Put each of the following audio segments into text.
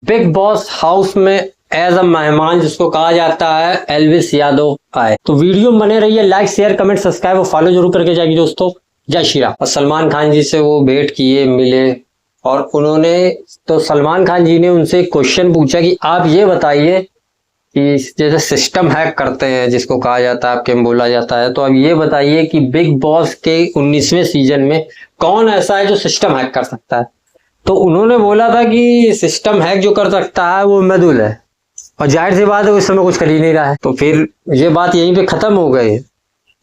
Big boss house में as a मेहमान जिसको कहा जाता है एल्विस यादव आए। तो वीडियो में बने रहिए, लाइक शेयर कमेंट सब्सक्राइब और फॉलो जरूर करके जाइए दोस्तों। जय श्री राम। और सलमान खान जी से वो भेंट किए, मिले और उन्होंने तो सलमान खान जी ने उनसे एक क्वेश्चन पूछा कि आप ये बताइए कि जैसे सिस्टम हैक करते हैं जिसको कहा जाता है, आपके में बोला जाता है, तो अब ये बताइए कि बिग बॉस के 19वें सीजन में कौन ऐसा है जो सिस्टम हैक कर सकता है। तो उन्होंने बोला था कि सिस्टम हैक जो कर सकता है वो मृदुल है, और जाहिर सी बात है उस समय कुछ कर ही नहीं रहा है, तो फिर ये बात यहीं पे खत्म हो गई।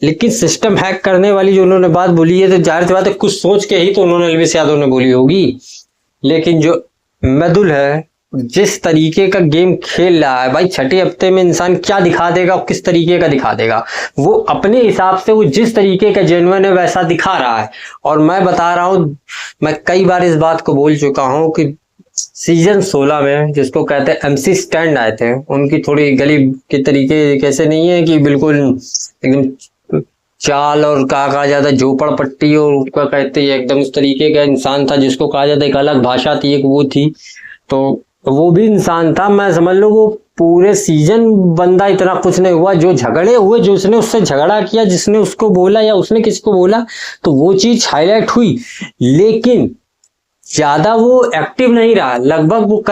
लेकिन सिस्टम हैक करने वाली जो उन्होंने बात बोली है, तो जाहिर सी बात है कुछ सोच के ही तो उन्होंने एल्विस यादव ने बोली होगी। लेकिन जो मृदुल है, जिस तरीके का गेम खेल रहा है भाई, छठे हफ्ते में इंसान क्या दिखा देगा और किस तरीके का दिखा देगा, वो अपने हिसाब से वो जिस तरीके का जेन्युइन है वैसा दिखा रहा है। और मैं बता रहा हूं, मैं कई बार इस बात को बोल चुका हूं कि सीजन 16 में जिसको कहते हैं एमसी स्टैंड आए थे, उनकी थोड़ी गली के तरीके कैसे नहीं है कि बिल्कुल एकदम चाल और कहा जाता है झोपड़पट्टी, और उसका कहते हैं एकदम उस तरीके का इंसान था जिसको कहा जाता है एक अलग भाषा थी, एक वो थी। तो वो भी इंसान था, मैं समझ लो वो पूरे सीजन बंदा इतना कुछ नहीं हुआ। जो झगड़े हुए, जो उसने उससे झगड़ा किया, जिसने उसको बोला या उसने किसको बोला, तो वो चीज हाईलाइट हुई। लेकिन ज्यादा वो एक्टिव नहीं रहा, लगभग वो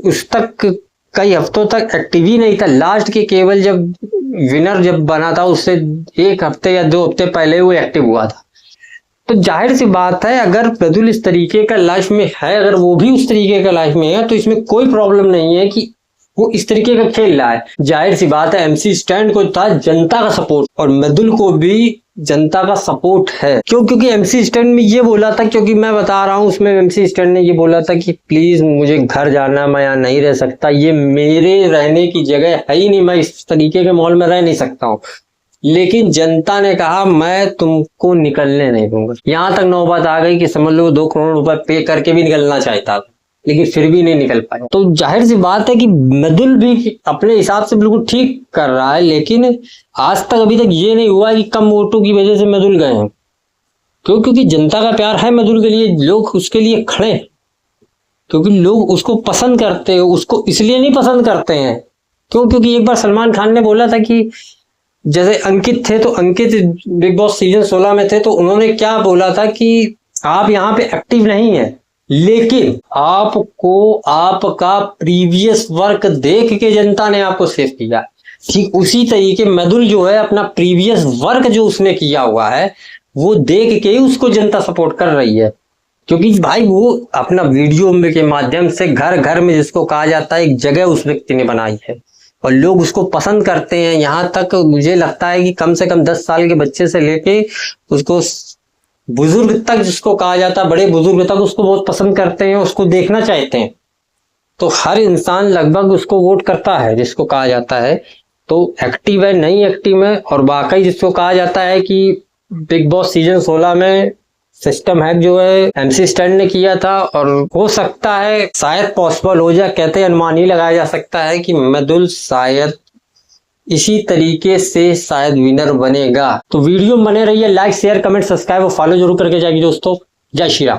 उस तक कई हफ्तों तक एक्टिव ही नहीं था। लास्ट के केवल जब विनर जब बना था उससे एक हफ्ते या 2 हफ्ते पहले वो एक्टिव हुआ था। तो जाहिर सी बात है अगर मृदुल इस तरीके का लाइफ में है, अगर वो भी उस तरीके का लाइफ में है, तो इसमें कोई प्रॉब्लम नहीं है कि वो इस तरीके का खेल रहा है। जाहिर सी बात है एमसी स्टैंड को था जनता का सपोर्ट, और मृदुल को भी जनता का सपोर्ट है। क्यों? क्योंकि एमसी स्टैंड में ये बोला था, क्योंकि मैं बता रहा हूं उसमें एमसी स्टैंड ने ये बोला था कि प्लीज मुझे घर जाना, मैं यहाँ नहीं रह सकता, ये मेरे रहने की जगह है ही नहीं, मैं इस तरीके के माहौल में रह नहीं सकता हूँ। लेकिन जनता ने कहा मैं तुमको निकलने नहीं दूंगा। यहां तक नौबत आ गई कि समझ लो 2 करोड़ रुपए पे करके भी निकलना चाहता, लेकिन फिर भी नहीं निकल पाए। तो जाहिर सी बात है कि मृदुल भी अपने हिसाब से बिल्कुल ठीक कर रहा है, लेकिन आज तक अभी तक ये नहीं हुआ कि कम वोटों की वजह से मृदुल गए हैं। क्यों? क्योंकि जनता का प्यार है मृदुल के लिए, लोग उसके लिए खड़े, क्योंकि लोग उसको पसंद करते हैं। उसको इसलिए नहीं पसंद करते हैं क्यों? क्योंकि एक बार सलमान खान ने बोला था कि जैसे अंकित थे, तो अंकित बिग बॉस सीजन 16 में थे, तो उन्होंने क्या बोला था कि आप यहाँ पे एक्टिव नहीं है, लेकिन आपको आपका प्रीवियस वर्क देख के जनता ने आपको सेव किया। ठीक उसी तरीके मृदुल जो है, अपना प्रीवियस वर्क जो उसने किया हुआ है वो देख के ही उसको जनता सपोर्ट कर रही है। क्योंकि भाई वो अपना वीडियो के माध्यम से घर घर में, जिसको कहा जाता है, एक जगह उस व्यक्ति ने बनाई है और लोग उसको पसंद करते हैं। यहाँ तक मुझे लगता है कि कम से कम 10 साल के बच्चे से लेके उसको बुजुर्ग तक, जिसको कहा जाता है बड़े बुजुर्ग तक, उसको बहुत पसंद करते हैं, उसको देखना चाहते हैं। तो हर इंसान लगभग उसको वोट करता है जिसको कहा जाता है। तो एक्टिव है नहीं एक्टिव है, और वाकई जिसको कहा जाता है कि बिग बॉस सीजन 16 में सिस्टम हैक जो है एमसी स्टैंड ने किया था, और हो सकता है शायद पॉसिबल हो जाए, कहते हैं अनुमान ही लगाया जा सकता है कि मृदुल शायद इसी तरीके से शायद विनर बनेगा। तो वीडियो में बने रहिए, लाइक शेयर कमेंट सब्सक्राइब और फॉलो जरूर करके जाइए दोस्तों। जय श्री राम।